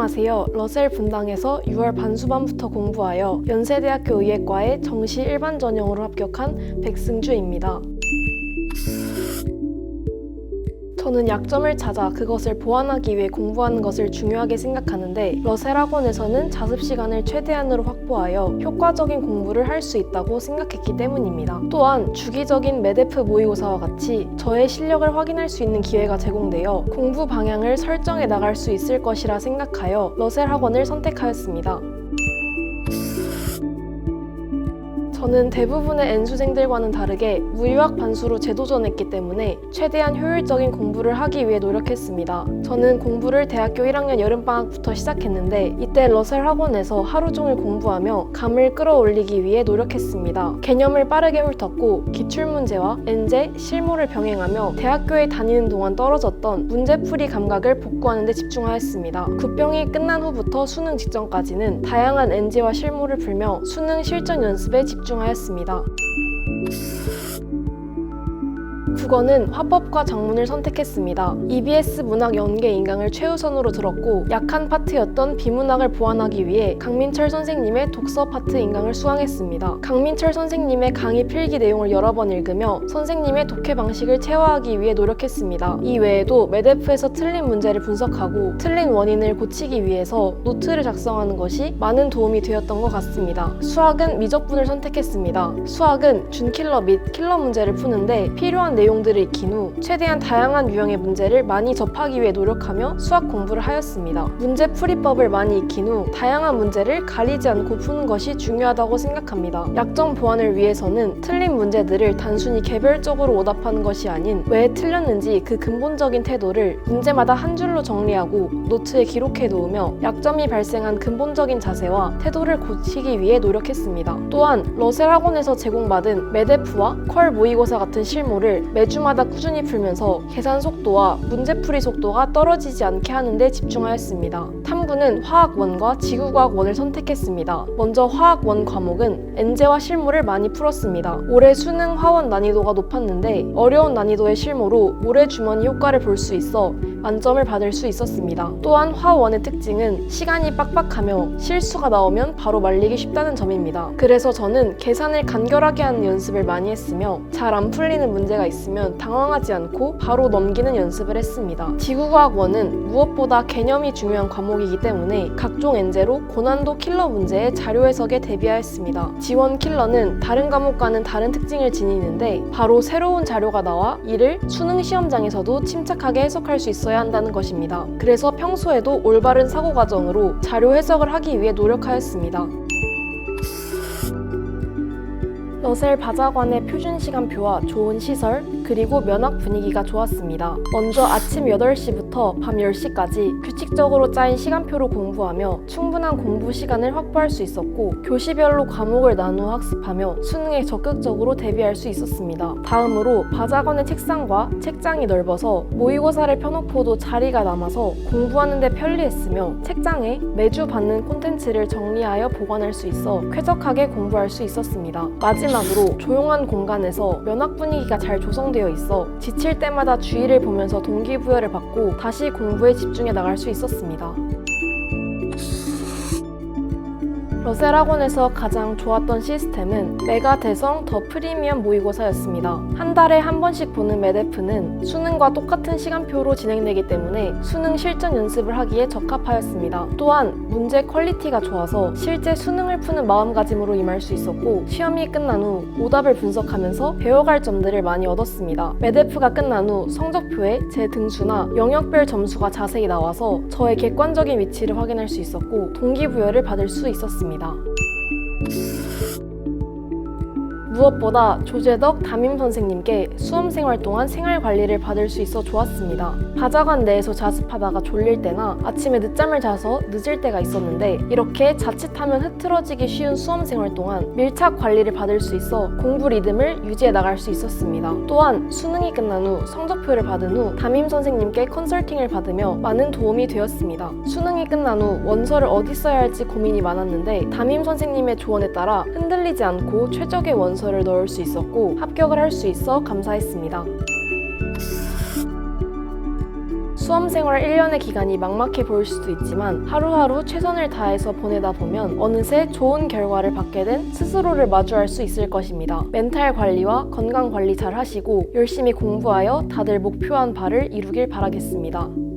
안녕하세요. 러셀 분당에서 6월 반수반부터 공부하여 연세대학교 의예과에 정시 일반 전형으로 합격한 백승주입니다. 저는 약점을 찾아 그것을 보완하기 위해 공부하는 것을 중요하게 생각하는데 러셀 학원에서는 자습 시간을 최대한으로 확보하여 효과적인 공부를 할 수 있다고 생각했기 때문입니다. 또한 주기적인 메데프 모의고사와 같이 저의 실력을 확인할 수 있는 기회가 제공되어 공부 방향을 설정해 나갈 수 있을 것이라 생각하여 러셀 학원을 선택하였습니다. 저는 대부분의 N수생들과는 다르게 무유학 반수로 재도전했기 때문에 최대한 효율적인 공부를 하기 위해 노력했습니다. 저는 공부를 대학교 1학년 여름방학부터 시작했는데 이때 러셀 학원에서 하루 종일 공부하며 감을 끌어올리기 위해 노력했습니다. 개념을 빠르게 훑었고 기출문제와 N제, 실무를 병행하며 대학교에 다니는 동안 떨어졌던 문제풀이 감각을 복구하는 데 집중하였습니다. 국병이 끝난 후부터 수능 직전까지는 다양한 N제와 실무를 풀며 수능 실전 연습에 집중하였습니다. 국어는 화법과 작문을 선택했습니다. EBS 문학 연계 인강을 최우선으로 들었고 약한 파트였던 비문학을 보완하기 위해 강민철 선생님의 독서 파트 인강을 수강했습니다. 강민철 선생님의 강의 필기 내용을 여러 번 읽으며 선생님의 독해 방식을 체화하기 위해 노력했습니다. 이 외에도 메데프에서 틀린 문제를 분석하고 틀린 원인을 고치기 위해서 노트를 작성하는 것이 많은 도움이 되었던 것 같습니다. 수학은 미적분을 선택했습니다. 수학은 준킬러 및 킬러 문제를 푸는데 필요한 내용들을 익힌 후 최대한 다양한 유형의 문제를 많이 접하기 위해 노력하며 수학 공부를 하였습니다. 문제풀이법을 많이 익힌 후 다양한 문제를 가리지 않고 푸는 것이 중요하다고 생각합니다. 약점 보완을 위해서는 틀린 문제들을 단순히 개별적으로 오답하는 것이 아닌 왜 틀렸는지 그 근본적인 태도를 문제마다 한 줄로 정리하고 노트에 기록해 놓으며 약점이 발생한 근본적인 자세와 태도를 고치기 위해 노력했습니다. 또한 러셀 학원에서 제공받은 메데프와 퀄 모의고사 같은 실무를 매주마다 꾸준히 풀면서 계산 속도와 문제풀이 속도가 떨어지지 않게 하는 데 집중하였습니다. 탐구는 화학 1과 지구과학 1을 선택했습니다. 먼저 화학 1 과목은 N제와 실무를 많이 풀었습니다. 올해 수능 화원 난이도가 높았는데 어려운 난이도의 실무로 모래주머니 효과를 볼 수 있어 만점을 받을 수 있었습니다. 또한 화1의 특징은 시간이 빡빡하며 실수가 나오면 바로 말리기 쉽다는 점입니다. 그래서 저는 계산을 간결하게 하는 연습을 많이 했으며 잘 안 풀리는 문제가 있으면 당황하지 않고 바로 넘기는 연습을 했습니다. 지구과학 1은 무엇보다 개념이 중요한 과목이기 때문에 각종 N제로 고난도 킬러 문제의 자료 해석에 대비하였습니다. 지원 킬러는 다른 과목과는 다른 특징을 지니는데 바로 새로운 자료가 나와 이를 수능 시험장에서도 침착하게 해석할 수 있어야 한다는 것입니다. 그래서 평소에도 올바른 사고 과정으로 자료 해석을 하기 위해 노력하였습니다. 러셀 바자관의 표준 시간표와 좋은 시설, 그리고 면학 분위기가 좋았습니다. 먼저 아침 8시부터 밤 10시까지 규칙적으로 짜인 시간표로 공부하며 충분한 공부 시간을 확보할 수 있었고 교시별로 과목을 나누어 학습하며 수능에 적극적으로 대비할 수 있었습니다. 다음으로 바자관의 책상과 책장이 넓어서 모의고사를 펴놓고도 자리가 남아서 공부하는 데 편리했으며 책장에 매주 받는 콘텐츠를 정리하여 보관할 수 있어 쾌적하게 공부할 수 있었습니다. 마지막으로 조용한 공간에서 면학 분위기가 잘 조성되어 있어 지칠 때마다 주위를 보면서 동기부여를 받고 다시 공부에 집중해 나갈 수 있었습니다. 러셀 학원에서 가장 좋았던 시스템은 메가 대성 더 프리미엄 모의고사였습니다. 한 달에 한 번씩 보는 메데프는 수능과 똑같은 시간표로 진행되기 때문에 수능 실전 연습을 하기에 적합하였습니다. 또한 문제 퀄리티가 좋아서 실제 수능을 푸는 마음가짐으로 임할 수 있었고 시험이 끝난 후 오답을 분석하면서 배워갈 점들을 많이 얻었습니다. 메데프가 끝난 후 성적표에 제 등수나 영역별 점수가 자세히 나와서 저의 객관적인 위치를 확인할 수 있었고 동기부여를 받을 수 있었습니다. 무엇보다 조재덕 담임 선생님께 수험생활 동안 생활관리를 받을 수 있어 좋았습니다. 바자관 내에서 자습하다가 졸릴 때나 아침에 늦잠을 자서 늦을 때가 있었는데 이렇게 자칫하면 흐트러지기 쉬운 수험생활 동안 밀착 관리를 받을 수 있어 공부 리듬을 유지해 나갈 수 있었습니다. 또한 수능이 끝난 후 성적표를 받은 후 담임 선생님께 컨설팅을 받으며 많은 도움이 되었습니다. 수능이 끝난 후 원서를 어디 써야 할지 고민이 많았는데 담임 선생님의 조언에 따라 흔들리지 않고 최적의 원서를 넣을 수 있었고 합격을 할 수 있어 감사했습니다. 수험생활 1년의 기간이 막막해 보일 수도 있지만 하루하루 최선을 다해서 보내다 보면 어느새 좋은 결과를 받게 된 스스로를 마주할 수 있을 것입니다. 멘탈 관리와 건강 관리 잘 하시고 열심히 공부하여 다들 목표한 바를 이루길 바라겠습니다.